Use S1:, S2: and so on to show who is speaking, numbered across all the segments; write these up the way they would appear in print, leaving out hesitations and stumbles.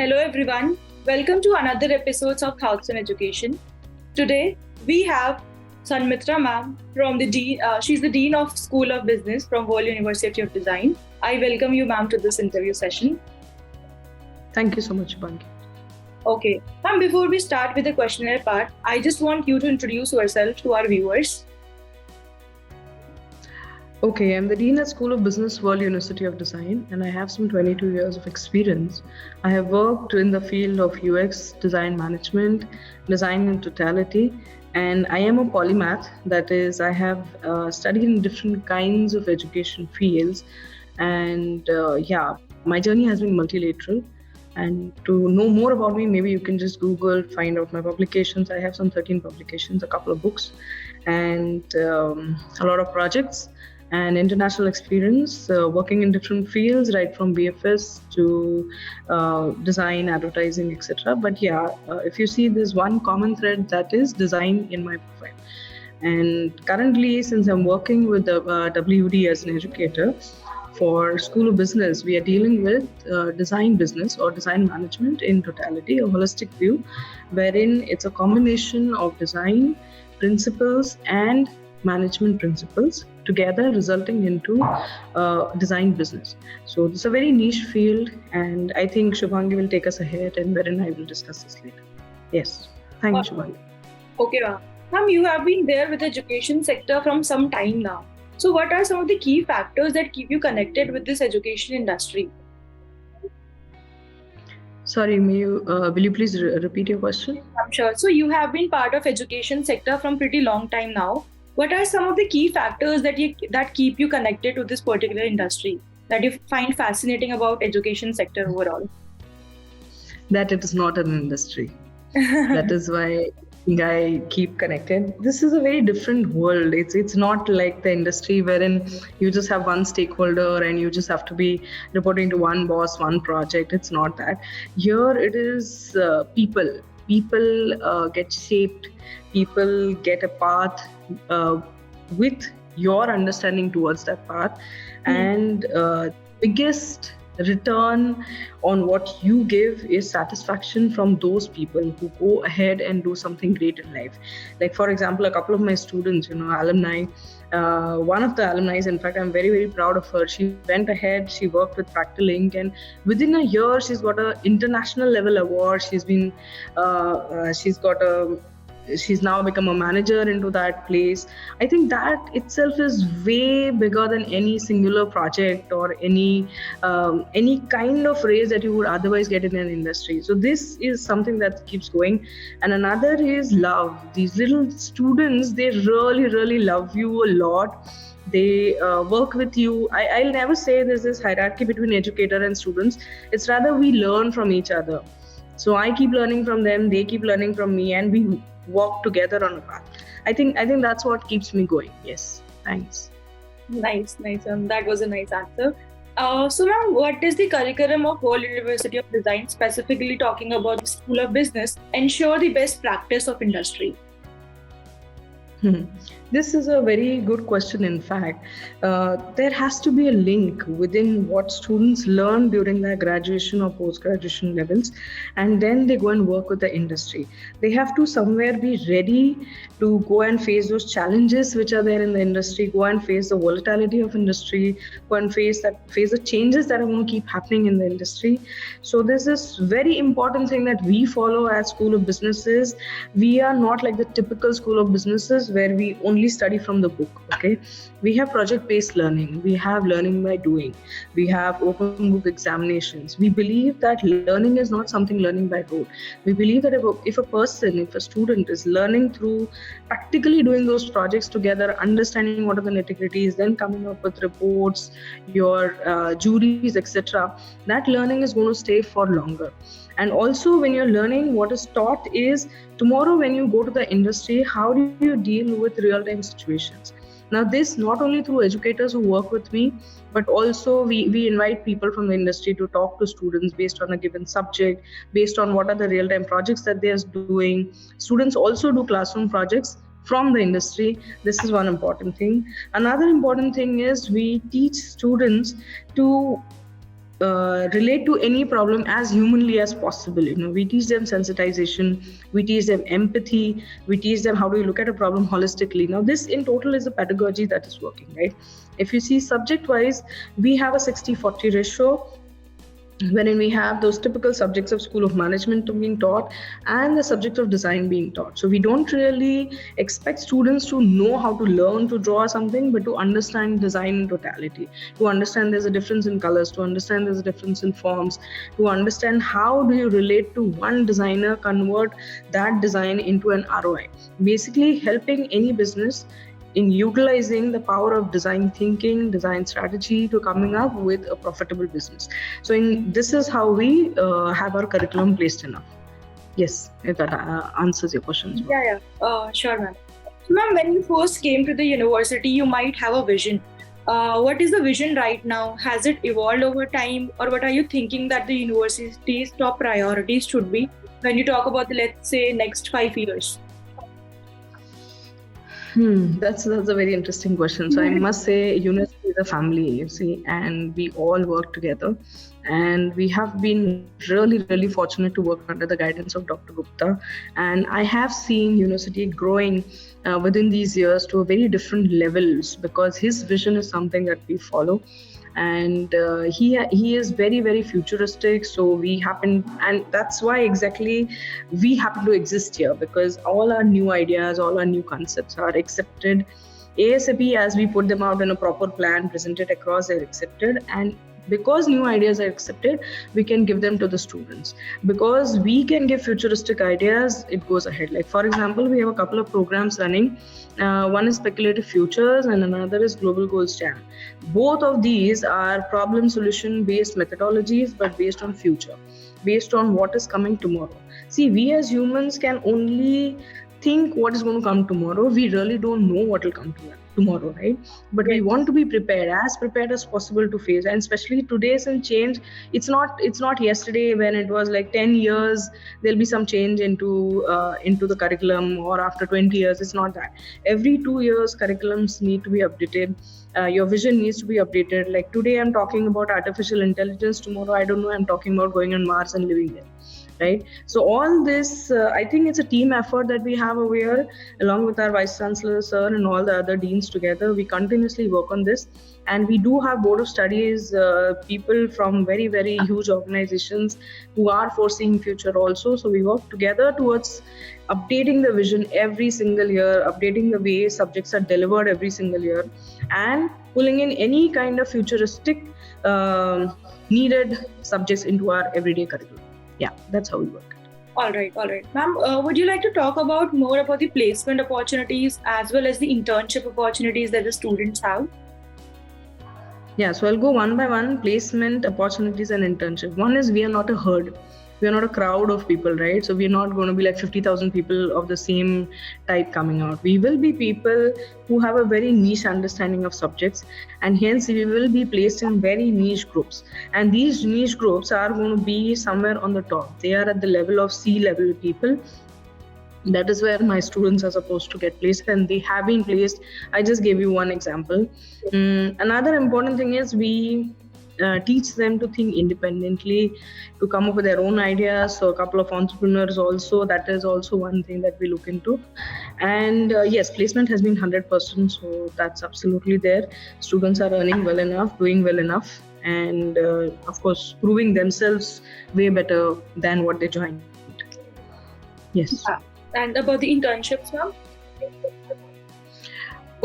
S1: Hello everyone, welcome to another episode of Thoughts on Education. Today we have Sanmitra ma'am from the Dean. She's the Dean of School of Business from World University of Design. I welcome you ma'am to this interview session.
S2: Thank you so much, Banki.
S1: Okay, ma'am, before we start with the questionnaire part, I just want you to introduce yourself to our viewers.
S2: Okay, I'm the Dean at School of Business, World University of Design, and I have some 22 years of experience. I have worked in the field of UX, design management, design in totality, and I am a polymath. That is, I have studied in different kinds of education fields, and my journey has been multilateral. And to know more about me, maybe you can just Google, find out my publications. I have some 13 publications, a couple of books, and a lot of projects and international experience working in different fields, right from BFS to design, advertising, etc. But if you see, there's one common thread, that is design in my profile. And currently, since I'm working with the WD as an educator for School of Business, we are dealing with design business or design management in totality, a holistic view, wherein it's a combination of design principles and management principles together, resulting into design business. So this is a very niche field, and I think Shubhangi will take us ahead, and wherein I will discuss this later. Yes, thank you, Shubhangi.
S1: Okay, ma'am, you have been there with the education sector from some time now. So what are some of the key factors that keep you connected with this education industry?
S2: Sorry, will you please repeat your question?
S1: I'm sure. So you have been part of education sector from pretty long time now. What are some of the key factors that keep you connected to this particular industry, that you find fascinating about education sector overall?
S2: That it is not an industry. That is why I keep connected. This is a very different world. It's not like the industry wherein you just have one stakeholder and you just have to be reporting to one boss, one project. It's not that. Here it is people. People get shaped. People get a path with your understanding towards that path. And biggest return on what you give is satisfaction from those people who go ahead and do something great in life. Like, for example, a couple of my students, alumni, one of the alumni, in fact, I'm very, very proud of her. She went ahead, she worked with Fractal Ink, and within a year, she's got an international level award. She's now become a manager into that place. I think that itself is way bigger than any singular project or any kind of raise that you would otherwise get in an industry. So this is something that keeps going. And another is love. These little students, they really, really love you a lot. They work with you. I'll never say there's this hierarchy between educator and students. It's rather we learn from each other. So I keep learning from them, they keep learning from me, and we walk together on a path. I think that's what keeps me going. Yes, thanks.
S1: Nice. That was a nice answer. So ma'am, what does the curriculum of World University of Design, specifically talking about the School of Business, ensure the best practice of industry?
S2: This is a very good question. In fact, there has to be a link within what students learn during their graduation or post-graduation levels, and then they go and work with the industry. They have to somewhere be ready to go and face those challenges which are there in the industry, go and face the volatility of industry, go and face the changes that are going to keep happening in the industry. So there's this very important thing that we follow at School of Businesses. We are not like the typical School of Businesses where we only study from the book. Okay, we have project-based learning, we have learning by doing, we have open book examinations. We believe that learning is not something learning by rote. We believe that if a student is learning through practically doing those projects together, understanding what are the nitty-gritties, then coming up with reports, your juries, etc., that learning is going to stay for longer. And also, when you're learning, what is taught is tomorrow when you go to the industry, how do you deal with real-time situations? Now, this not only through educators who work with me, but also we invite people from the industry to talk to students based on a given subject, based on what are the real-time projects that they are doing. Students also do classroom projects from the industry. This is one important thing. Another important thing is we teach students to relate to any problem as humanly as possible. We teach them sensitization, we teach them empathy, we teach them how do you look at a problem holistically. Now this in total is a pedagogy that is working, right? If you see subject wise, we have a 60-40 ratio, wherein we have those typical subjects of School of Management being taught and the subject of design being taught. So we don't really expect students to know how to learn to draw something, but to understand design in totality, to understand there's a difference in colors, to understand there's a difference in forms, to understand how do you relate to one designer, convert that design into an ROI. Basically helping any business in utilizing the power of design thinking, design strategy to coming up with a profitable business. So this is how we have our curriculum placed enough. Yes, if that answers your questions.
S1: Sure, ma'am. Ma'am, when you first came to the university, you might have a vision. What is the vision right now? Has it evolved over time, or what are you thinking that the university's top priorities should be when you talk about the, let's say, next 5 years?
S2: That's a very interesting question. So I must say, university is a family, you see, and we all work together. And we have been really fortunate to work under the guidance of Dr. Gupta. And I have seen university growing within these years to a very different levels, because his vision is something that we follow. And he is very futuristic, so we happen, and that's why exactly we happen to exist here, because all our new ideas, all our new concepts are accepted ASAP as we put them out in a proper plan, presented across, they're accepted. And because new ideas are accepted, we can give them to the students. Because we can give futuristic ideas, it goes ahead. Like for example, we have a couple of programs running. One is Speculative Futures and another is Global Goals Jam. Both of these are problem solution based methodologies, but based on future, based on what is coming tomorrow. See, we as humans can only think what is going to come tomorrow. We really don't know what will come tomorrow, right? But we want to be prepared as possible to face. And especially today's and change, it's not yesterday when it was like 10 years there'll be some change into the curriculum, or after 20 years. It's not that. Every 2 years curriculums need to be updated. Your vision needs to be updated. Like today I'm talking about artificial intelligence, tomorrow I don't know, I'm talking about going on Mars and living there, right? So all this, I think it's a team effort that we have over here, along with our Vice Chancellor, sir, and all the other deans together. We continuously work on this. And we do have Board of Studies, people from very huge organizations who are foreseeing future also. So we work together towards updating the vision every single year, updating the way subjects are delivered every single year, and pulling in any kind of futuristic needed subjects into our everyday curriculum. Yeah, that's how we work.
S1: All right. Ma'am, would you like to talk about more about the placement opportunities as well as the internship opportunities that the students have?
S2: Yeah, so I'll go one by one. Placement opportunities and internship. One is, we are not a herd. We are not a crowd of people, right? So we're not going to be like 50,000 people of the same type coming out. We will be people who have a very niche understanding of subjects, and hence we will be placed in very niche groups. And these niche groups are going to be somewhere on the top. They are at the level of C-level people. That is where my students are supposed to get placed, and they have been placed. I just gave you one example. Another important thing is we teach them to think independently, to come up with their own ideas. So a couple of entrepreneurs also, that is also one thing that we look into. And yes, placement has been 100%, so that's absolutely there. Students are earning well enough, doing well enough, and of course proving themselves way better than what they joined. Yes.
S1: And about the internships, ma'am?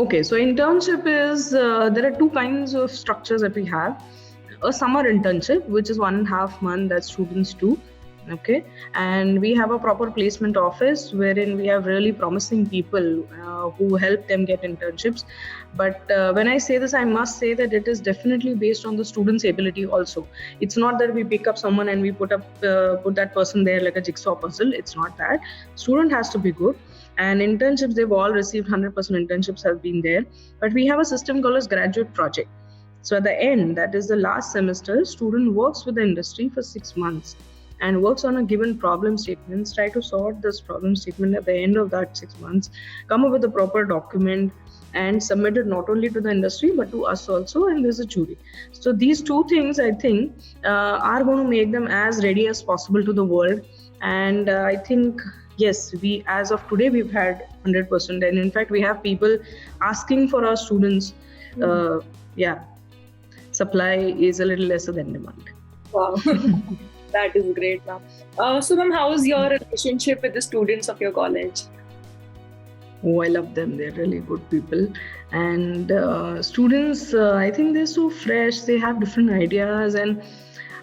S2: Okay, so internship is, there are two kinds of structures that we have. A summer internship, which is 1.5 months that students do. Okay, and we have a proper placement office wherein we have really promising people who help them get internships. But when I say this, I must say that it is definitely based on the student's ability also. It's not that we pick up someone and we put that person there like a jigsaw puzzle. It's not that. Student has to be good. And internships, they've all received 100% internships have been there. But we have a system called as graduate project. So at the end, that is the last semester, student works with the industry for 6 months. and works on a given problem statement, try to sort this problem statement at the end of that 6 months, come up with a proper document and submit it not only to the industry but to us also, and there's a jury. So these two things, I think, are going to make them as ready as possible to the world. And I think, yes, we, as of today, we've had 100%, and in fact we have people asking for our students. Yeah, supply is a little lesser than demand.
S1: Wow. That is great, ma'am. So, ma'am, how is your relationship with the students of your college?
S2: Oh, I love them. They're really good people. And students, I think they're so fresh. They have different ideas, and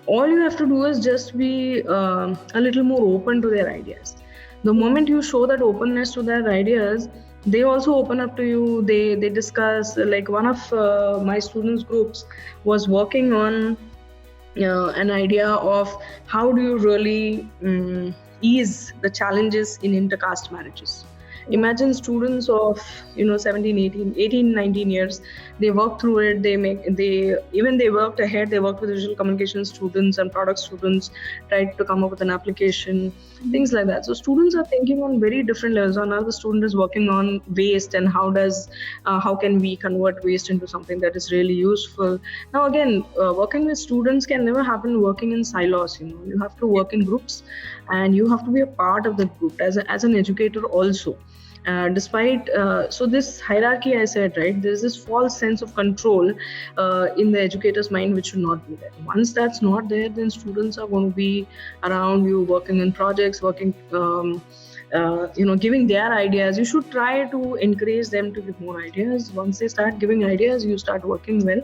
S2: all you have to do is just be a little more open to their ideas. The moment you show that openness to their ideas, they also open up to you. They discuss. Like one of my students' groups was working on an idea of how do you really ease the challenges in intercaste marriages. Imagine students of 17, 18, 19 years, they work through it. They worked ahead. They worked with visual communication students and product students, tried to come up with an application, things like that. So students are thinking on very different levels. Another student is working on waste and how can we convert waste into something that is really useful. Now again, working with students can never happen working in silos. You have to work in groups, and you have to be a part of the group as an educator also. So this hierarchy I said, right, there's this false sense of control in the educator's mind which should not be there. Once that's not there, then students are going to be around you working in projects, giving their ideas. You should try to encourage them to give more ideas. Once they start giving ideas, you start working well.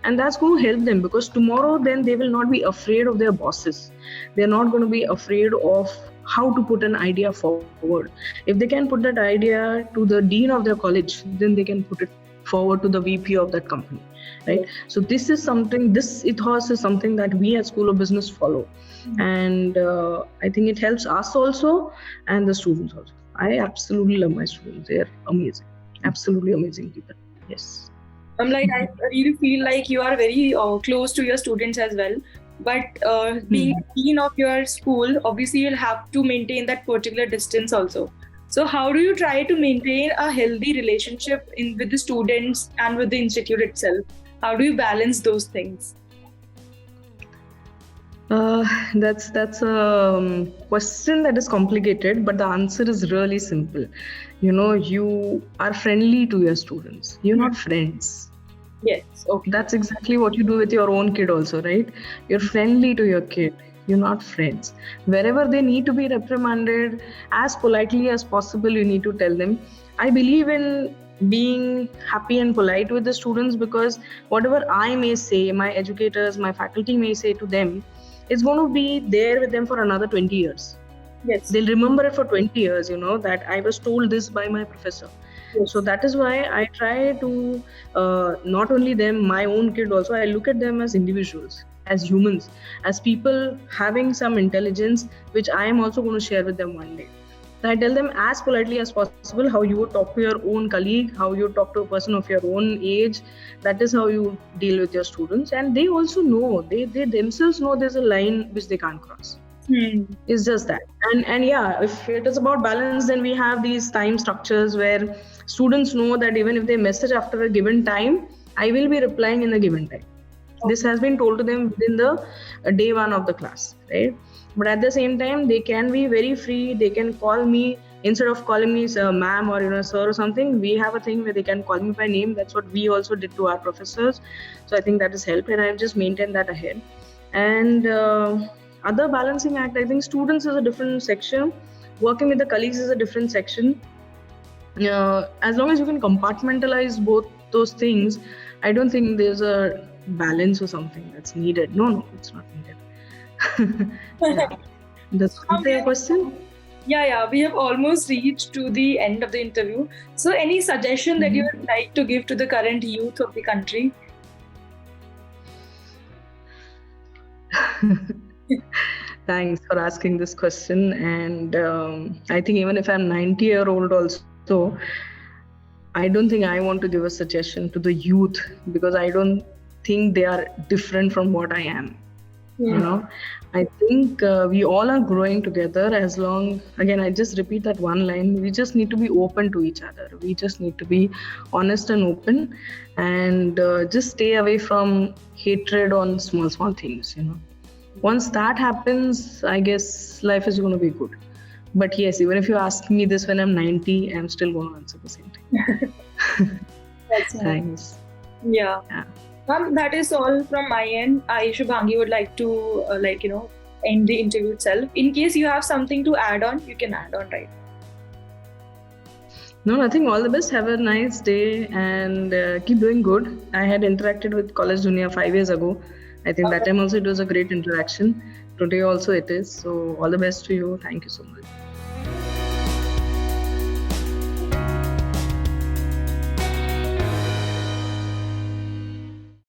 S2: And that's going to help them, because tomorrow then they will not be afraid of their bosses. They're not going to be afraid of how to put an idea forward. If they can put that idea to the dean of their college, then they can put it forward to the VP of that company, right? So this ethos is something that we at School of Business follow. And I think it helps us also and the students also. I absolutely love my students. They're amazing. Absolutely amazing people. Yes.
S1: I really feel like you are very close to your students as well. But being dean of your school, obviously you'll have to maintain that particular distance also. So how do you try to maintain a healthy relationship with the students and with the institute itself? How do you balance those things?
S2: That's a question that is complicated, but the answer is really simple. You are friendly to your students. You're not friends.
S1: Yes. Okay.
S2: That's exactly what you do with your own kid also, right? You're friendly to your kid. You're not friends. Wherever they need to be reprimanded, as politely as possible, you need to tell them. I believe in being happy and polite with the students, because whatever I may say, my educators, my faculty may say to them, it's going to be there with them for another 20 years.
S1: Yes.
S2: They'll remember it for 20 years, that I was told this by my professor. Yes. So that is why I try to, not only them, my own kid also, I look at them as individuals, as humans, as people having some intelligence, which I am also going to share with them one day. So I tell them as politely as possible how you would talk to your own colleague, how you talk to a person of your own age. That is how you deal with your students. And they also know, they themselves know there's a line which they can't cross. It's just that. And yeah, if it is about balance, then we have these time structures where students know that even if they message after a given time, I will be replying in a given time. Okay. This has been told to them within the day one of the class, right? But at the same time, they can be very free. They can call me, instead of calling me ma'am or sir or something. We have a thing where they can call me by name. That's what we also did to our professors. So I think that has helped, and I've just maintained that ahead. And other balancing act, I think students is a different section. Working with the colleagues is a different section. As long as you can compartmentalize both those things, I don't think there's a balance or something that's needed. No, it's not needed. Yeah. Does that answer your question?
S1: Yeah, we have almost reached to the end of the interview. So any suggestion that you would like to give to the current youth of the country?
S2: Thanks for asking this question. And I think even if I'm 90-year-old also, I don't think I want to give a suggestion to the youth, because I don't think they are different from what I am. You know, I think we all are growing together as long, again, I just repeat that one line. We just need to be open to each other. We just need to be honest and open, and just stay away from hatred on small, small things, you know. Once that happens, I guess life is going to be good. But yes, even if you ask me this when I'm 90, I'm still going to answer the same thing.
S1: That's nice.
S2: Thanks.
S1: Yeah. Ma'am, that is all from my end. I, Shubhangi, would like to end the interview itself. In case you have something to add on, you can add on, right?
S2: No, nothing. All the best. Have a nice day and keep doing good. I had interacted with College Dunia 5 years ago. I think that time also it was a great interaction. Today also it is. So all the best to you. Thank you so much.